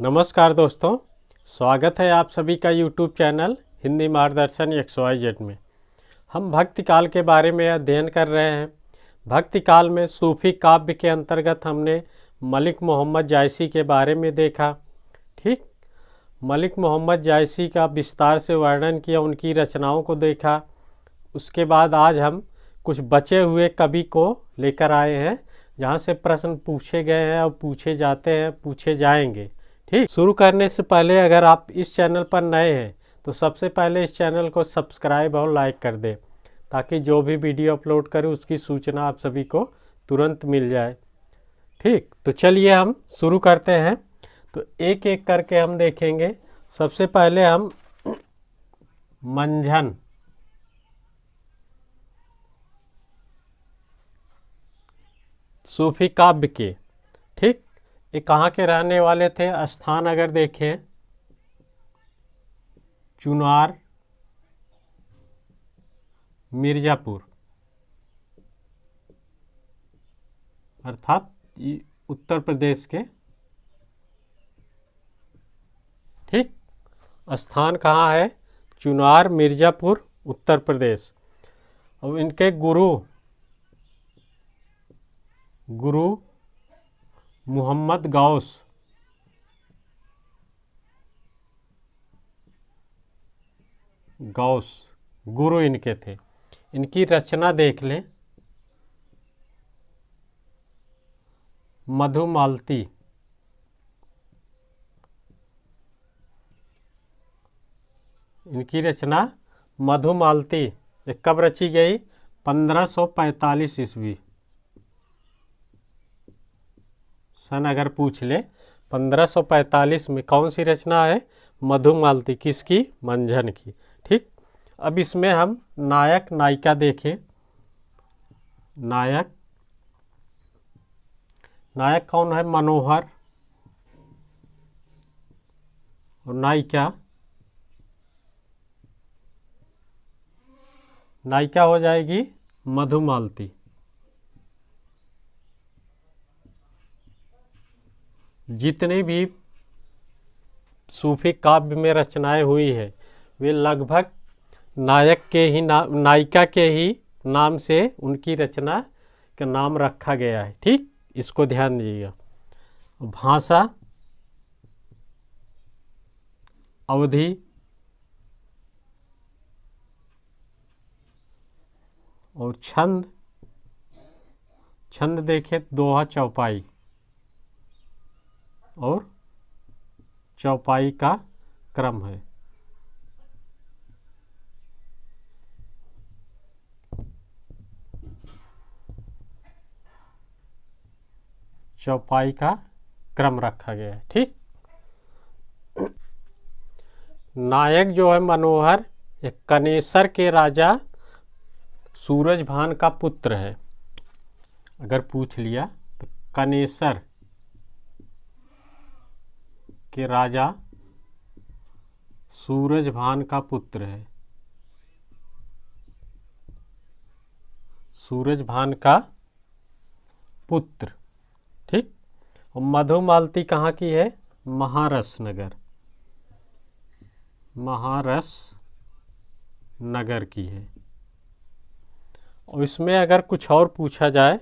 नमस्कार दोस्तों, स्वागत है आप सभी का यूट्यूब चैनल हिंदी मार्गदर्शन XYZ में। हम भक्ति काल के बारे में अध्ययन कर रहे हैं। भक्ति काल में सूफी काव्य के अंतर्गत हमने मलिक मोहम्मद जायसी के बारे में देखा। ठीक, मलिक मोहम्मद जायसी का विस्तार से वर्णन किया, उनकी रचनाओं को देखा। उसके बाद आज हम कुछ बचे हुए कवि को लेकर आए हैं, जहाँ से प्रश्न पूछे गए हैं और पूछे जाते हैं, पूछे जाएंगे। ठीक, शुरू करने से पहले अगर आप इस चैनल पर नए हैं तो सबसे पहले इस चैनल को सब्सक्राइब और लाइक कर दें, ताकि जो भी वीडियो अपलोड करें उसकी सूचना आप सभी को तुरंत मिल जाए। ठीक, तो चलिए हम शुरू करते हैं। तो एक एक करके हम देखेंगे। सबसे पहले हम मंझन, सूफी काव्य के, ठीक, ये कहाँ के रहने वाले थे? स्थान अगर देखें, चुनार, मिर्ज़ापुर, अर्थात उत्तर प्रदेश के। ठीक, स्थान कहाँ है? चुनार, मिर्ज़ापुर, उत्तर प्रदेश। और इनके गुरु मोहम्मद गौस, गुरु इनके थे। इनकी रचना देख लें, मधुमालती। इनकी रचना मधुमालती ये कब रची गई? 1545 ईस्वी। सन अगर पूछ ले, 1545 में कौन सी रचना है? मधुमालती। किसकी? मंझन की। ठीक, अब इसमें हम नायक नायिका देखें। नायक कौन है? मनोहर। और नायिका हो जाएगी मधुमालती। जितनी भी सूफी काव्य में रचनाएं हुई है वे लगभग नायक के ही नायिका के ही नाम से उनकी रचना का नाम रखा गया है। ठीक, इसको ध्यान दीजिएगा। भाषा अवधी, और छंद देखे दोहा चौपाई, और चौपाई का क्रम है। चौपाई का क्रम रखा गया है। ठीक, नायक जो है मनोहर, एक कनेसर के राजा सूरजभान का पुत्र है। अगर पूछ लिया तो कनेसर के राजा सूरजभान का पुत्र है। सूरजभान का पुत्र। ठीक, और मधुमालती कहाँ की है? महारस नगर की है। और इसमें अगर कुछ और पूछा जाए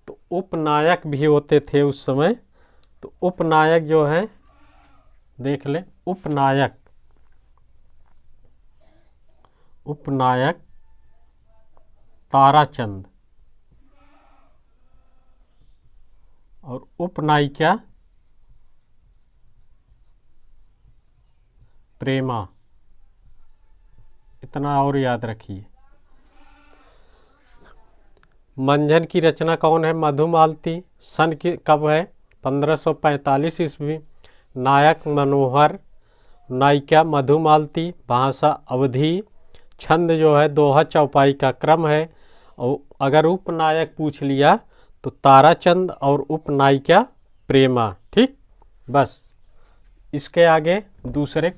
तो उपनायक भी होते थे उस समय। तो उपनायक जो है देख ले, उपनायक ताराचंद, और उपनायिका प्रेमा। इतना और याद रखिए। मंझन की रचना कौन है? मधुमालती। सन की कब है? 1545 ईस्वी। नायक मनोहर, नायिका मधुमालती, भाषा अवधी, छंद जो है दोहा चौपाई का क्रम है। और अगर उपनायक पूछ लिया तो ताराचंद और उपनायिका प्रेमा। ठीक, बस। इसके आगे दूसरे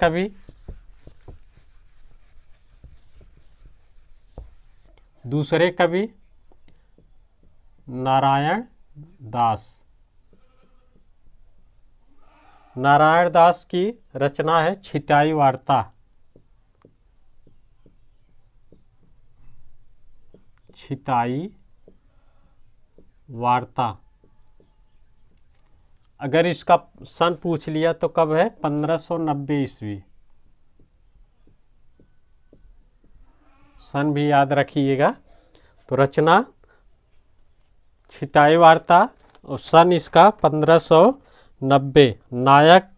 कवि, नारायण दास। नारायण दास की रचना है छिताई वार्ता। छिताई वार्ता। अगर इसका सन पूछ लिया तो कब है? 1590 ईस्वी। सन भी याद रखिएगा। तो रचना छिताई वार्ता और सन इसका 1590। नायक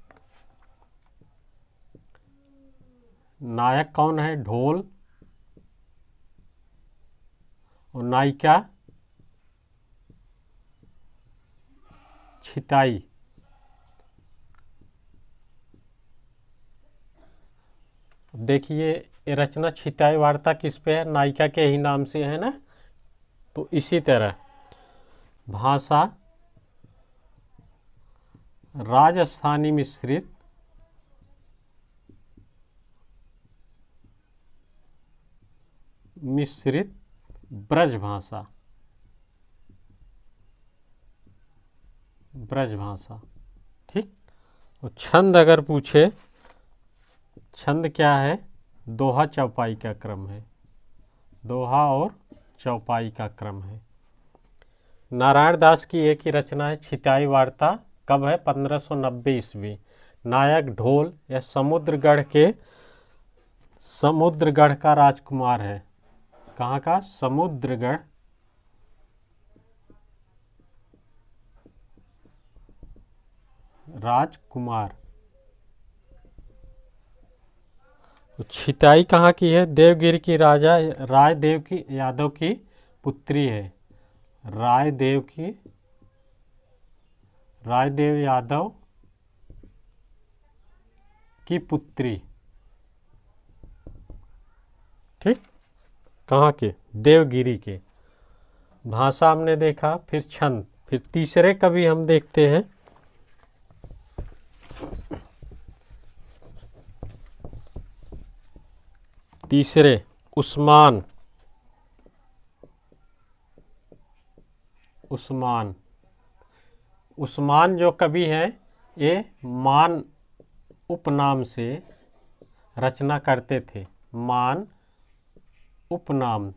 नायक कौन है? ढोल। और नायिका छिताई। देखिए ये रचना छिताई वार्ता किस पे है? नायिका के ही नाम से है ना। तो इसी तरह भाषा राजस्थानी मिश्रित ब्रज भाषा। ब्रज भाषा, ठीक। और छंद अगर पूछे, छंद क्या है? दोहा चौपाई का क्रम है। दोहा और चौपाई का क्रम है। नारायण दास की एक ही रचना है छिताई वार्ता। कब है? 1590 ईस्वी। नायक ढोल या समुद्रगढ़ का राजकुमार है। कहाँ का? समुद्रगढ़ राजकुमार। छिताई कहाँ की है? देवगिरी की राजा रायदेव की यादव की पुत्री है। रायदेव यादव की पुत्री, ठीक। कहाँ के? देवगिरी के। भाषा हमने देखा, फिर छंद, फिर तीसरे कवि हम देखते हैं। तीसरे उस्मान जो कवि हैं, ये मान उपनाम से रचना करते थे। मान उपनाम,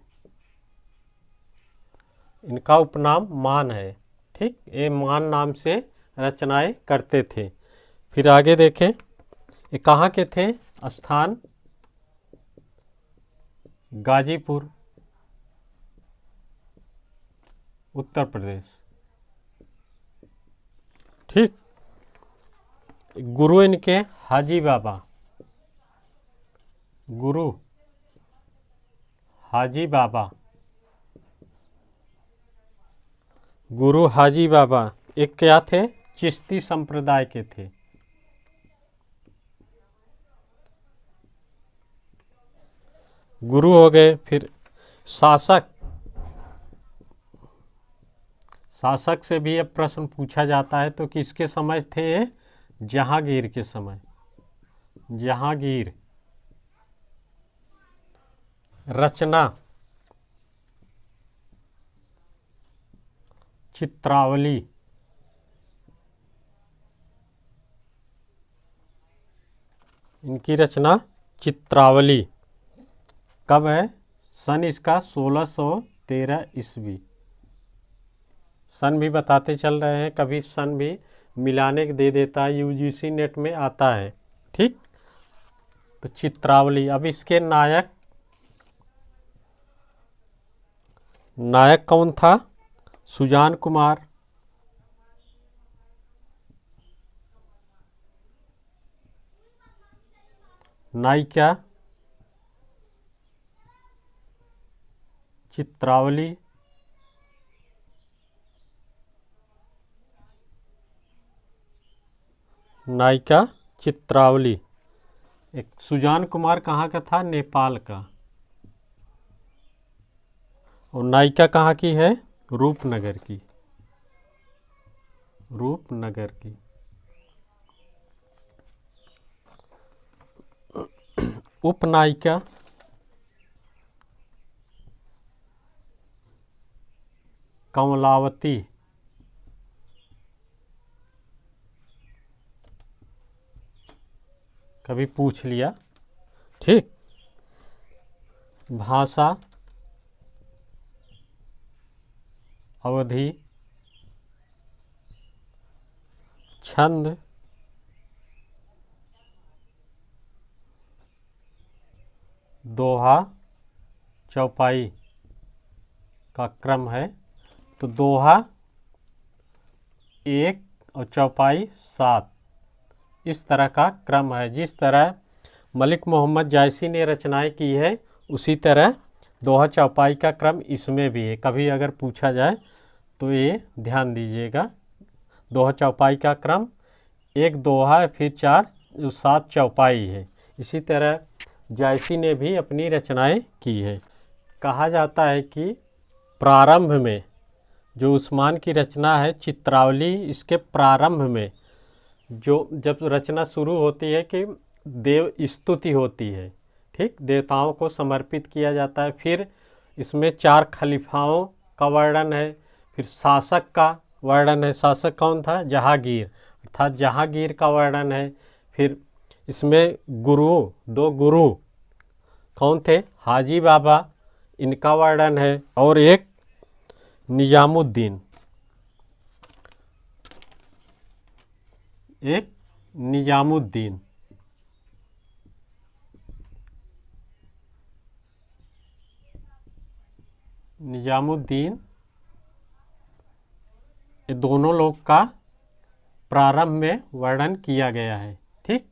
इनका उपनाम मान है, ठीक। ये मान नाम से रचनाएं करते थे। फिर आगे देखें, ये कहाँ के थे? स्थान गाजीपुर, उत्तर प्रदेश, ठीक। गुरु इनके हाजी बाबा। गुरु हाजी बाबा। गुरु हाजी बाबा एक क्या थे? चिश्ती संप्रदाय के थे। गुरु हो गए। फिर शासक से भी अब प्रश्न पूछा जाता है, तो किसके समय थे ये? जहांगीर के समय। जहांगीर। रचना चित्रावली। इनकी रचना चित्रावली। कब है? सन इसका 1613 ईस्वी। सन भी बताते चल रहे हैं, कभी सन भी मिलाने के दे देता है, यूजीसी नेट में आता है, ठीक। तो चित्रावली। अब इसके नायक कौन था? सुजान कुमार। नायिका चित्रावली। नायिका चित्रावली। एक सुजान कुमार कहाँ का था? नेपाल का। और नायिका कहाँ की है? रूपनगर की। रूपनगर की। उपनायिका कमलावती। कभी पूछ लिया। ठीक। भाषा, अवधि, छंद, दोहा, चौपाई का क्रम है। तो दोहा 1 और चौपाई 7, इस तरह का क्रम है। जिस तरह मलिक मोहम्मद जायसी ने रचनाएं की है, उसी तरह दोहा चौपाई का क्रम इसमें भी है। कभी अगर पूछा जाए तो ये ध्यान दीजिएगा। दोहा चौपाई का क्रम 1 दोहा है, फिर 4 7 चौपाई है। इसी तरह जायसी ने भी अपनी रचनाएं की है। कहा जाता है कि प्रारंभ में जो उस्मान की रचना है चित्रावली, इसके प्रारंभ में जो जब रचना शुरू होती है कि देव स्तुति होती है, ठीक, देवताओं को समर्पित किया जाता है। फिर इसमें 4 खलीफाओं का वर्णन है, फिर शासक का वर्णन है। शासक कौन था? जहांगीर, अर्थात जहांगीर का वर्णन है। फिर इसमें गुरु, 2 गुरु कौन थे? हाजी बाबा, इनका वर्णन है। और एक निजामुद्दीन, निजामुद्दीन ये दोनों लोग का प्रारंभ में वर्णन किया गया है। ठीक।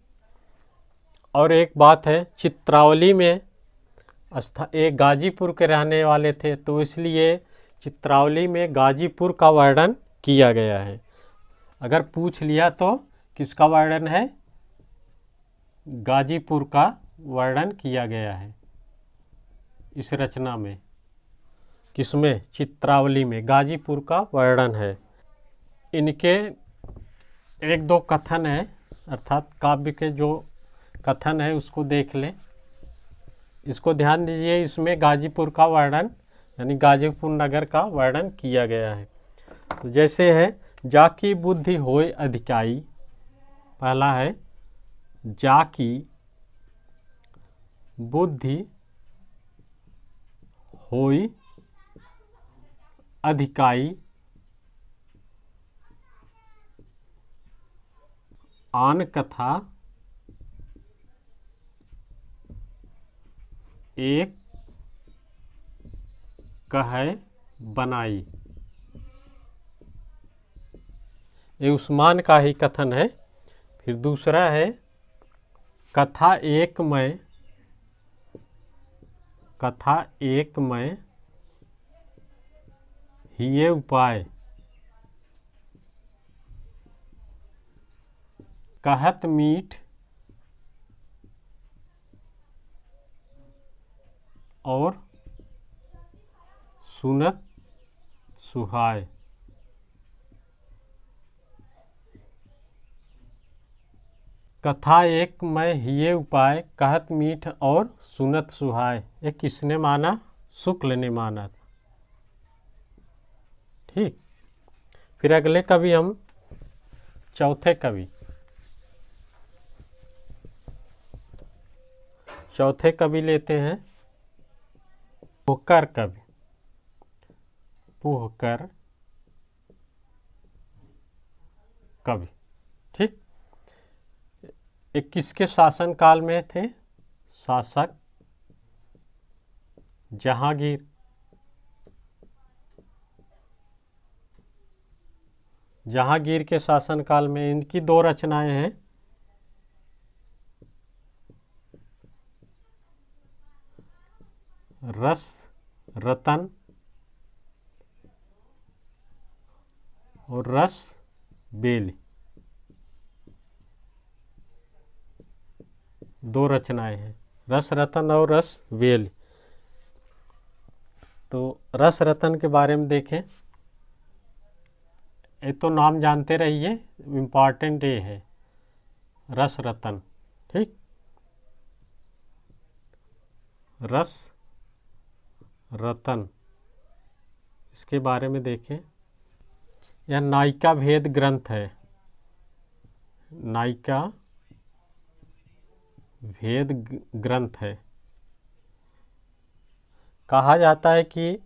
और एक बात है, चित्रावली में एक गाजीपुर के रहने वाले थे, तो इसलिए चित्रावली में गाजीपुर का वर्णन किया गया है। अगर पूछ लिया तो किसका वर्णन है? गाजीपुर का वर्णन किया गया है इस रचना में। किसमें? चित्रावली में गाजीपुर का वर्णन है। इनके 1-2 कथन है, अर्थात काव्य के जो कथन है उसको देख लें। इसको ध्यान दीजिए, इसमें गाजीपुर का वर्णन यानी गाजीपुर नगर का वर्णन किया गया है। तो जैसे है, जाकी बुद्धि होय अधिकाई, पहला है जाकी बुद्धि होय अधिकाई, आन कथा एक कहे बनाई। ये उस्मान का ही कथन है। फिर दूसरा है कथा एक मैं हिये उपाय, कहत मीठ और सुनत सुहाय। कथा एक मैं हिये उपाय, कहत मीठ और सुनत सुहाय। ये किसने माना? शुक्ल ने माना। ठीक। फिर अगले कवि हम चौथे कवि लेते हैं पुहकर कवि। पुहकर कवि, ठीक। एक किसके शासन काल में थे? शासक जहांगीर। जहांगीर के शासन काल में इनकी 2 रचनाएं हैं। रस रतन और रस बेली, 2 रचनाएं हैं, रस रतन और रस बेली। तो रस रतन के बारे में देखें। ये तो नाम जानते रहिए, इम्पॉर्टेंट ये है रस रतन। ठीक। रस रतन, इसके बारे में देखें। यह नायिका भेद ग्रंथ है। नायिका वेद ग्रंथ है। कहा जाता है कि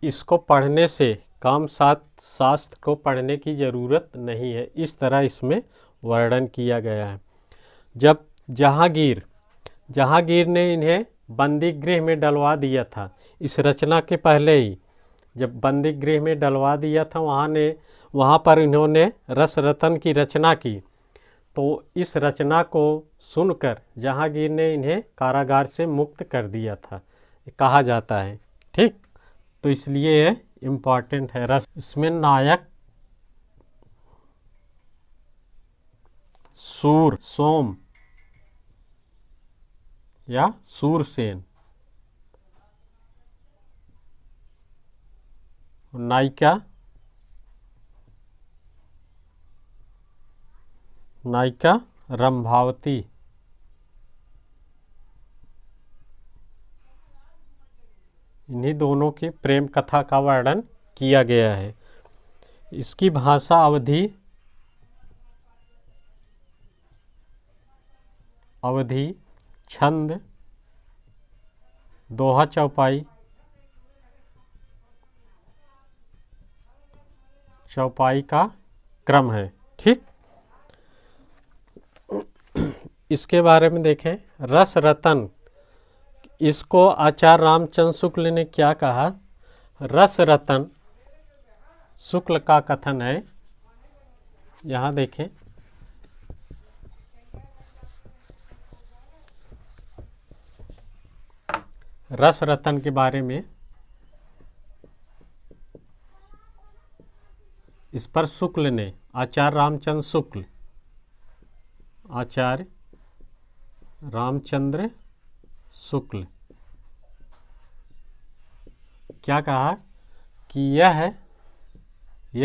इसको पढ़ने से काम शास्त्र को पढ़ने की ज़रूरत नहीं है, इस तरह इसमें वर्णन किया गया है। जब जहांगीर ने इन्हें बंदी गृह में डलवा दिया था, इस रचना के पहले ही जब बंदी गृह में डलवा दिया था, वहाँ पर इन्होंने रस रतन की रचना की, तो इस रचना को सुनकर जहांगीर ने इन्हें कारागार से मुक्त कर दिया था, कहा जाता है। ठीक, तो इसलिए ये इम्पॉर्टेंट है। रस इसमें नायक सोम या सूरसेन, नायिका रंभावती। इन्हीं दोनों की प्रेम कथा का वर्णन किया गया है। इसकी भाषा अवधि, छंद, दोहा, चौपाई का क्रम है। ठीक, इसके बारे में देखें। रस रतन, इसको आचार्य रामचंद्र शुक्ल ने क्या कहा? रस रतन शुक्ल का कथन है, यहाँ देखें। रस रतन के बारे में इस पर शुक्ल ने, आचार्य रामचंद्र शुक्ल क्या कहा कि यह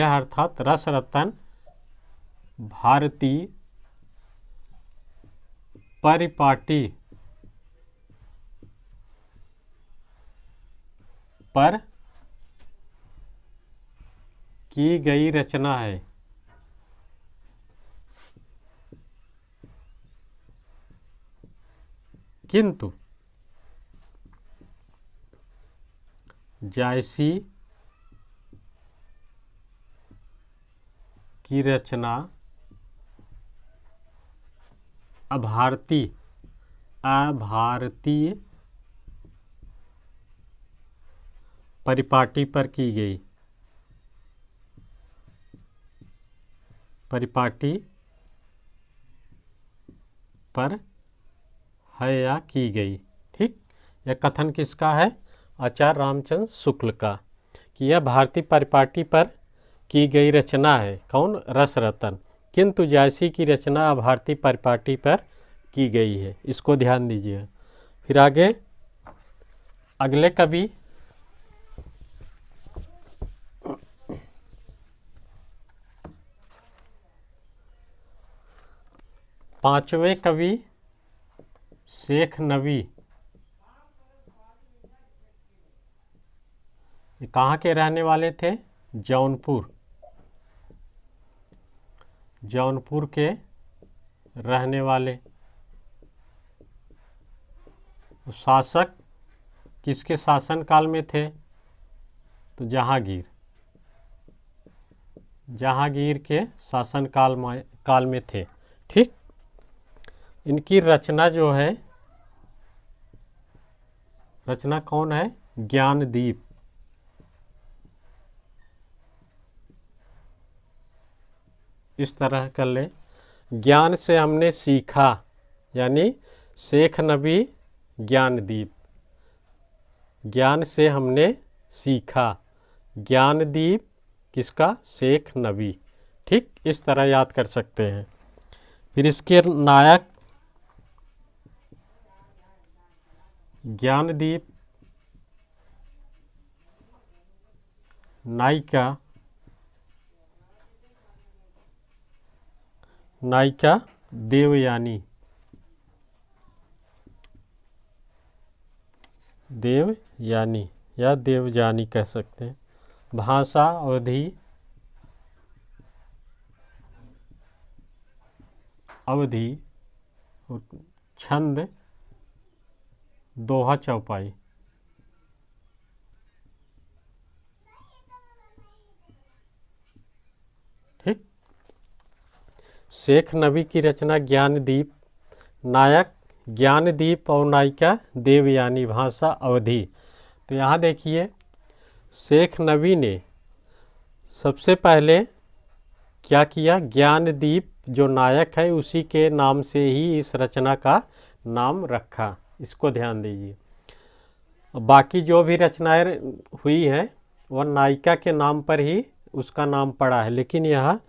अर्थात रस रतन भारतीय परिपाटी पर की गई रचना है। किंतु जायसी की रचना अभारतीय परिपाटी पर की गई, परिपाटी पर है या की गई। ठीक, यह कथन किसका है? आचार्य रामचंद्र शुक्ल का, कि यह भारतीय परिपाटी पर की गई रचना है। कौन? रस रतन। किंतु जैसी की रचना भारतीय परिपाटी पर की गई है, इसको ध्यान दीजिए। फिर आगे अगले कवि पांचवें कवि शेख नबी, कहाँ के रहने वाले थे? जौनपुर के रहने वाले। शासक किसके शासन काल में थे? तो जहांगीर के शासन काल में थे। ठीक, इनकी रचना जो है, रचना कौन है? ज्ञानदीप। इस तरह कर ले, ज्ञान से हमने सीखा, यानी शेख नबी ज्ञानदीप, ज्ञान से हमने सीखा। ज्ञानदीप किसका? शेख नबी। ठीक, इस तरह याद कर सकते हैं। फिर इसके नायक ज्ञानदीप, नायिका देवयानी या देवजानी कह सकते हैं। भाषा अवधि, छंद, दोहा, चौपाई। ठीक। शेख नबी की रचना ज्ञानदीप, नायक ज्ञानदीप और नायिका देवयानी, भाषा अवधी। तो यहाँ देखिए शेख नबी ने सबसे पहले क्या किया, ज्ञानदीप जो नायक है उसी के नाम से ही इस रचना का नाम रखा, इसको ध्यान दीजिए। बाकी जो भी रचनाएं हुई हैं वह नायिका के नाम पर ही उसका नाम पड़ा है, लेकिन यह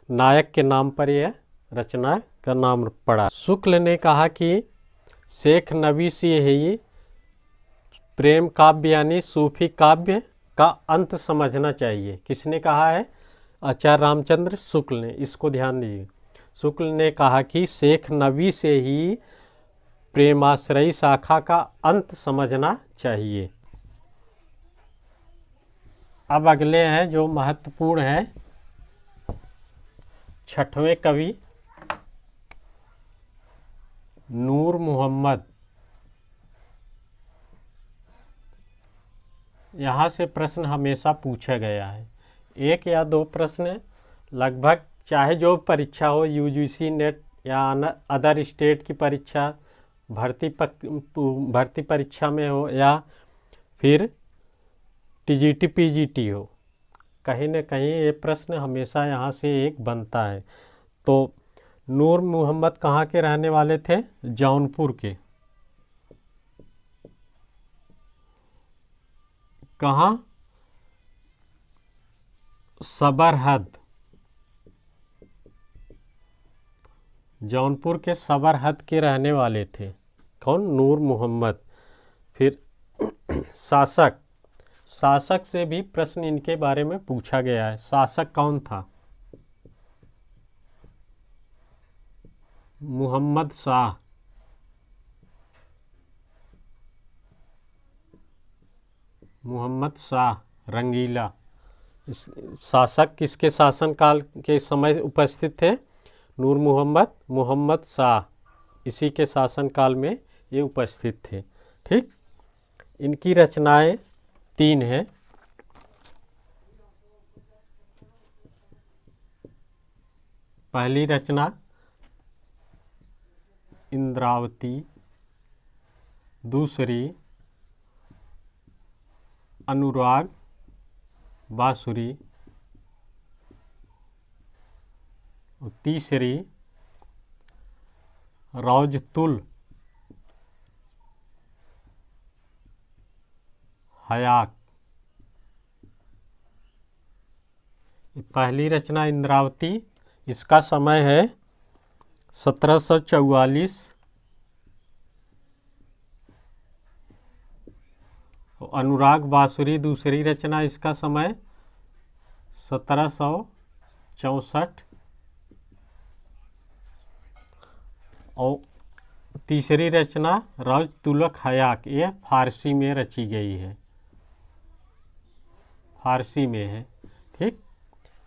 नायक के नाम पर यह रचना का नाम पड़ा। शुक्ल ने कहा कि शेख नबी से ही प्रेम काव्य यानी सूफी काव्य का अंत समझना चाहिए। किसने कहा है? आचार्य रामचंद्र शुक्ल ने। इसको ध्यान दीजिए। शुक्ल ने कहा कि शेख नबी से ही प्रेमाश्रयी शाखा का अंत समझना चाहिए। अब अगले हैं जो महत्वपूर्ण है, छठवें कवि नूर मोहम्मद। यहाँ से प्रश्न हमेशा पूछा गया है, एक या दो प्रश्न लगभग, चाहे जो परीक्षा हो, यूजीसी नेट या अदर स्टेट की परीक्षा, भर्ती परीक्षा में हो या फिर टीजीटी पीजीटी हो, कहीं न कहीं ये प्रश्न हमेशा यहाँ से एक बनता है। तो नूर मोहम्मद कहाँ के रहने वाले थे? जौनपुर के। कहाँ? सबरहद। जौनपुर के सबरहद के रहने वाले थे। कौन? नूर मोहम्मद। फिर शासक, शासक से भी प्रश्न इनके बारे में पूछा गया है। शासक कौन था? मोहम्मद शाह। मोहम्मद शाह रंगीला। शासक किसके शासनकाल के समय उपस्थित थे? नूर मोहम्मद, मोहम्मद शाह, इसी के शासनकाल में ये उपस्थित थे। ठीक। इनकी रचनाएं 3 हैं। पहली रचना इंद्रावती, दूसरी अनुराग बांसुरी, और तीसरी रौजतुल हयाक। पहली रचना इंद्रावती, इसका समय है 1744। अनुराग बांसुरी दूसरी रचना, इसका समय 1764। और तीसरी रचना रौजतुलक हयाक, ये फारसी में रची गई है, फारसी में है। ठीक।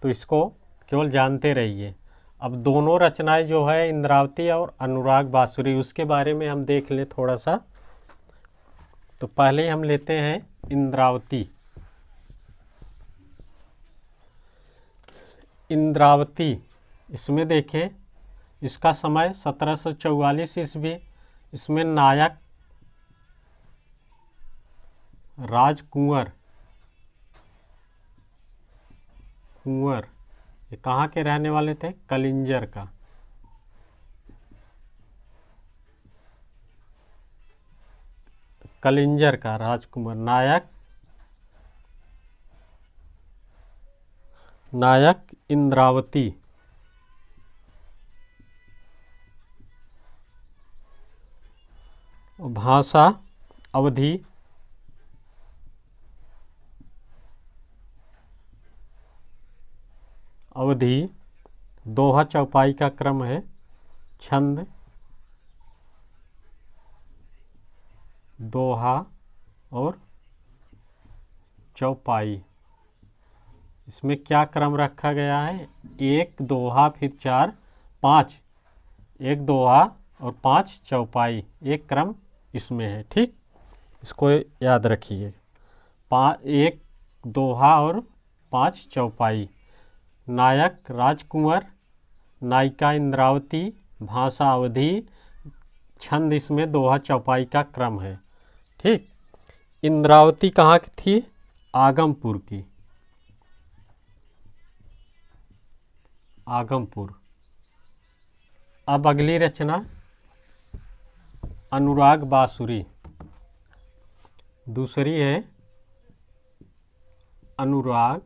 तो इसको केवल जानते रहिए। अब दोनों रचनाएं जो है इंद्रावती और अनुराग बांसुरी, उसके बारे में हम देख लें थोड़ा सा। तो पहले हम लेते हैं इंद्रावती। इंद्रावती, इसमें देखें इसका समय 1744 ईस्वी। इसमें नायक राजकुंवर, कुंवर, ये कहाँ के रहने वाले थे? कलिंजर का। कलिंजर का राजकुमार। नायक इंद्रावती। भाषा अवधी। अवधी। दोहा चौपाई का क्रम है। छंद, दोहा और चौपाई। इसमें क्या क्रम रखा गया है? 1 दोहा फिर 4 5। 1 दोहा और 5 चौपाई, एक क्रम इसमें है। ठीक, इसको याद रखिए। 1 दोहा और 5 चौपाई। नायक राजकुंवर, नायिका इंद्रावती, भाषा अवधी, छंद इसमें दोहा चौपाई का क्रम है। ठीक, इंद्रावती कहाँ की थी? आगमपुर की, आगमपुर। अब अगली रचना अनुराग बांसुरी। दूसरी है अनुराग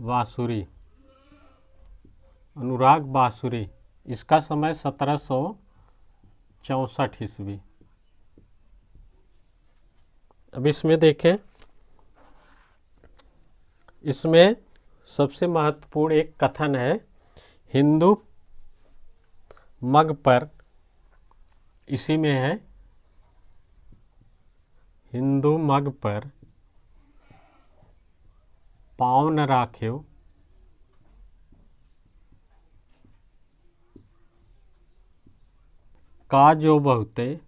बांसुरी। अनुराग बांसुरी, इसका समय 1764 ईस्वी। अब इसमें देखें, इसमें सबसे महत्वपूर्ण एक कथन है, हिंदू मग पर, इसी में है, हिंदू मग पर पाँव न राख्यो, का जो बहुते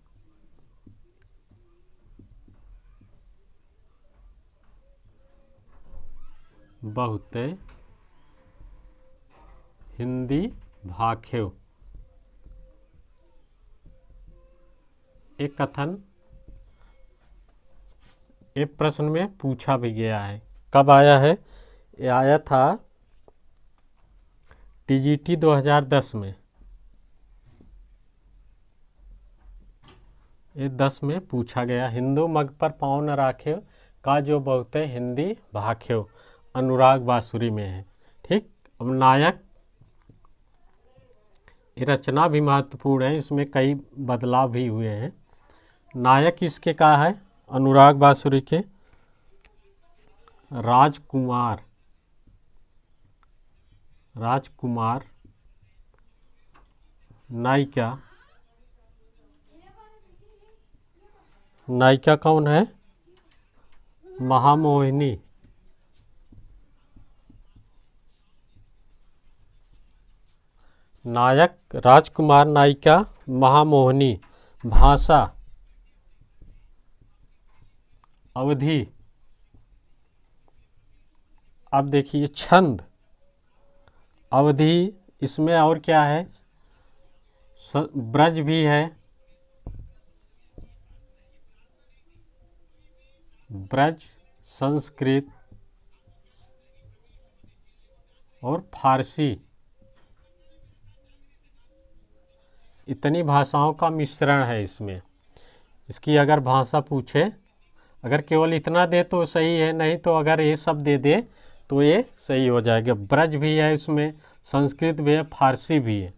बहुते हिंदी भाख्यो। एक कथन एक प्रश्न में पूछा भी गया है। कब आया है? ये आया था टीजीटी 2010 में। ये 10 में पूछा गया, हिंदू मग पर पाँव न राख्यो, का जो बहुते हिंदी भाख्यो। अनुराग बांसुरी में है। ठीक, अब नायक, ये रचना भी महत्वपूर्ण है, इसमें कई बदलाव भी हुए हैं। नायक इसके का है? अनुराग बांसुरी के राजकुमार, राजकुमार। नायिका, नायिका कौन है? महामोहिनी। नायक राजकुमार, नायिका महामोहिनी। भाषा अवधि। अब देखिए छंद अवधि, इसमें और क्या है? ब्रज भी है, ब्रज, संस्कृत और फारसी, इतनी भाषाओं का मिश्रण है इसमें। इसकी अगर भाषा पूछे, अगर केवल इतना दे तो सही है, नहीं तो अगर ये सब दे दे तो ये सही हो जाएगा। ब्रज भी है इसमें, संस्कृत भी है, फारसी भी है।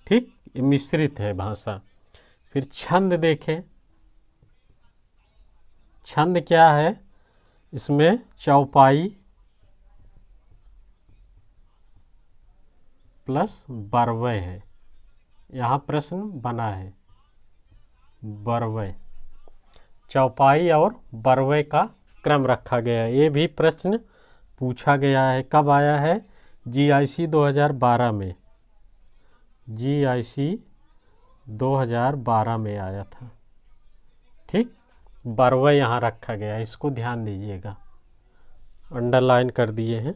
ठीक, ये मिश्रित है भाषा। फिर छंद देखें, छंद क्या है? इसमें चौपाई प्लस बरवय है। यहाँ प्रश्न बना है, बरवय, चौपाई और बरवय का क्रम रखा गया है। ये भी प्रश्न पूछा गया है। कब आया है? जीआईसी 2012 में, जीआईसी 2012 में आया था। ठीक, बरवय यहाँ रखा गया है, इसको ध्यान दीजिएगा, अंडरलाइन कर दिए हैं।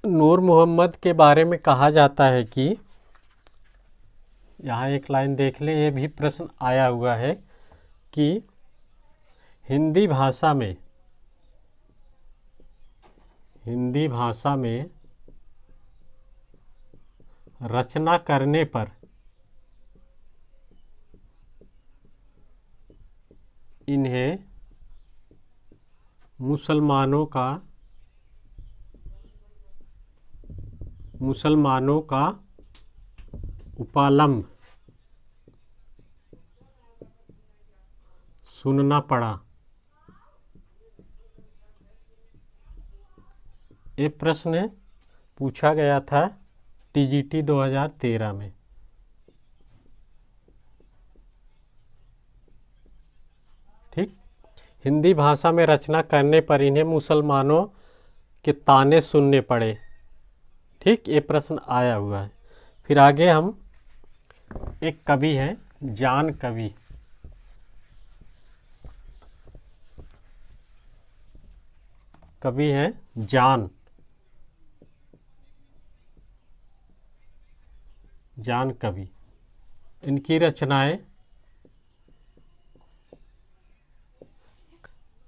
नूर मोहम्मद के बारे में कहा जाता है कि, यहाँ एक लाइन देख लें, ये भी प्रश्न आया हुआ है कि हिंदी भाषा में, हिंदी भाषा में रचना करने पर इन्हें मुसलमानों का उपालंब सुनना पड़ा। ये प्रश्न पूछा गया था टीजीटी 2013 में। ठीक, हिंदी भाषा में रचना करने पर इन्हें मुसलमानों के ताने सुनने पड़े। ठीक, ये प्रश्न आया हुआ है। फिर आगे हम एक कवि हैं जान कवि। कवि हैं जान कवि। इनकी रचनाएं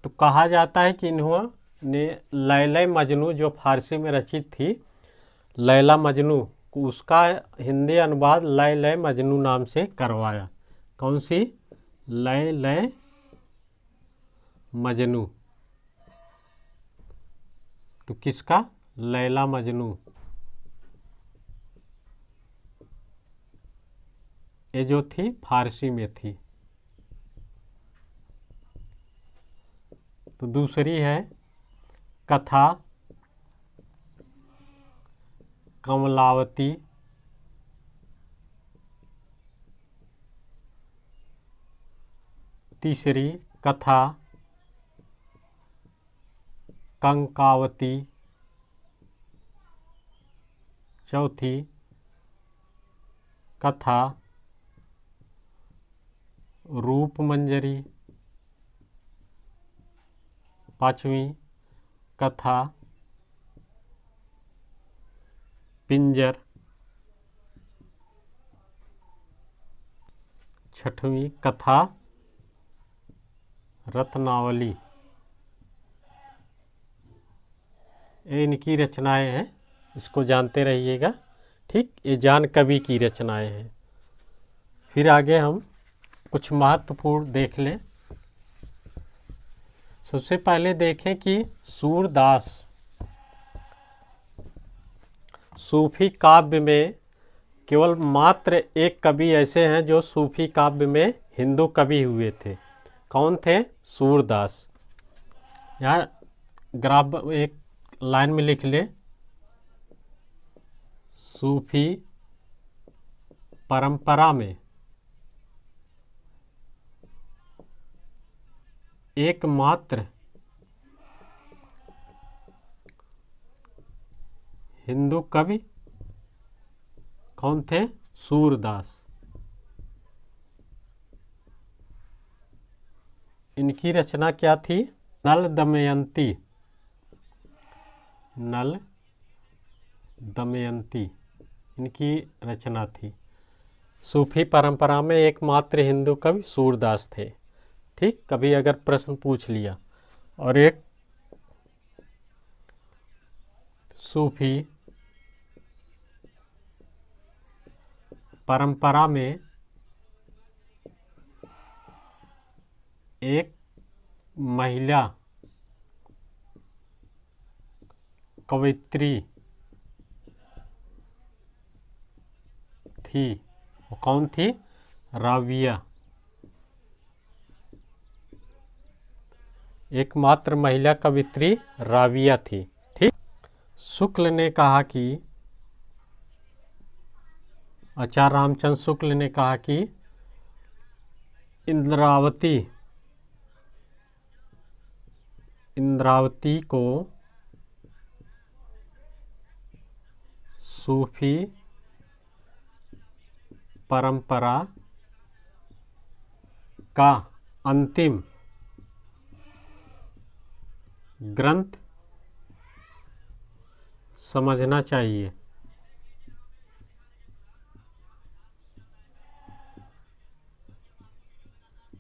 तो कहा जाता है कि इन्होंने लैला मजनू जो फारसी में रचित थी, लैला मजनू, उसका हिंदी अनुवाद लैला मजनू नाम से करवाया। कौन सी? लैला मजनू। तो किसका? लैला मजनू। ये जो थी फारसी में थी। तो दूसरी है कथा कमलावती। तीसरी कथा कंकावती। चौथी कथा रूपमंजरी। पांचवी कथा पिंजर। छठवीं कथा रत्नावली। ये इनकी रचनाएं हैं, इसको जानते रहिएगा। ठीक, ये जान कवि की रचनाएं हैं। फिर आगे हम कुछ महत्वपूर्ण देख लें। सबसे पहले देखें कि सूरदास सूफी काव्य में केवल मात्र एक कवि ऐसे हैं जो सूफी काव्य में हिंदू कवि हुए थे। कौन थे? सूरदास। यहाँ ग्राफ एक लाइन में लिख ले। सूफी परंपरा में एकमात्र हिंदू कवि कौन थे? सूरदास। इनकी रचना क्या थी? नल दमयंती। नल दमयंती इनकी रचना थी। सूफी परंपरा में एकमात्र हिंदू कवि सूरदास थे। ठीक, कभी अगर प्रश्न पूछ लिया। और एक सूफी परंपरा में एक महिला कवयित्री थी। वो कौन थी? राबिया। एकमात्र महिला कवयित्री राबिया थी। ठीक, शुक्ल ने कहा कि आचार्य रामचंद्र शुक्ल ने कहा कि इंद्रावती को सूफी परंपरा का अंतिम ग्रंथ समझना चाहिए।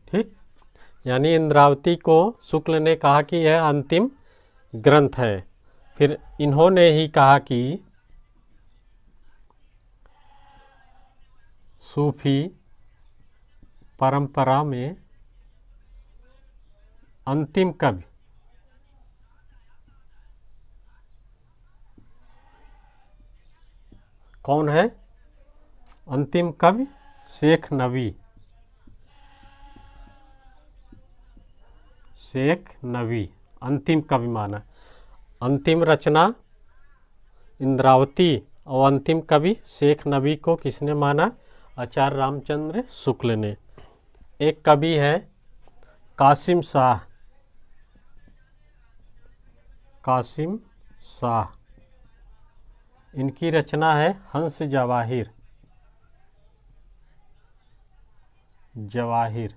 ठीक, यानी इंद्रावती को शुक्ल ने कहा कि यह अंतिम ग्रंथ है। फिर इन्होंने ही कहा कि सूफी परंपरा में अंतिम कवि कौन है? अंतिम कवि शेख नबी। शेख नबी अंतिम कवि माना। अंतिम रचना इंद्रावती और अंतिम कवि शेख नबी को किसने माना? आचार्य रामचंद्र शुक्ल ने। एक कवि है कासिम शाह। कासिम शाह, इनकी रचना है हंस जवाहिर। जवाहिर।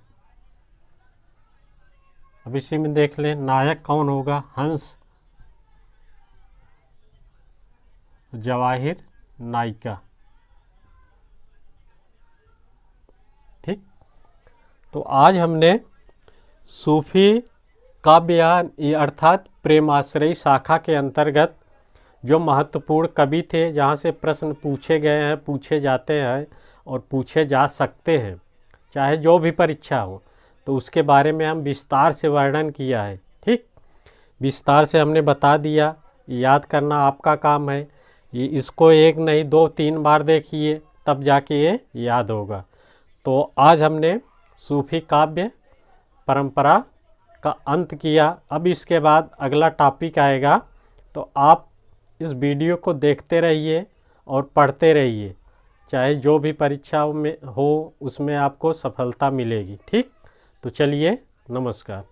अब इसी में देख लें नायक कौन होगा, हंस, जवाहिर नायिका। ठीक, तो आज हमने सूफी काव्ययान अर्थात प्रेमाश्रयी शाखा के अंतर्गत जो महत्वपूर्ण कवि थे, जहाँ से प्रश्न पूछे गए हैं, पूछे जाते हैं और पूछे जा सकते हैं, चाहे जो भी परीक्षा हो, तो उसके बारे में हम विस्तार से वर्णन किया है। ठीक, विस्तार से हमने बता दिया, याद करना आपका काम है। ये इसको 1 नहीं 2 3 बार देखिए, तब जाके ये याद होगा। तो आज हमने सूफी काव्य परंपरा का अंत किया। अब इसके बाद अगला टॉपिक आएगा, तो आप इस वीडियो को देखते रहिए और पढ़ते रहिए, चाहे जो भी परीक्षाओं में हो उसमें आपको सफलता मिलेगी। ठीक, तो चलिए, नमस्कार।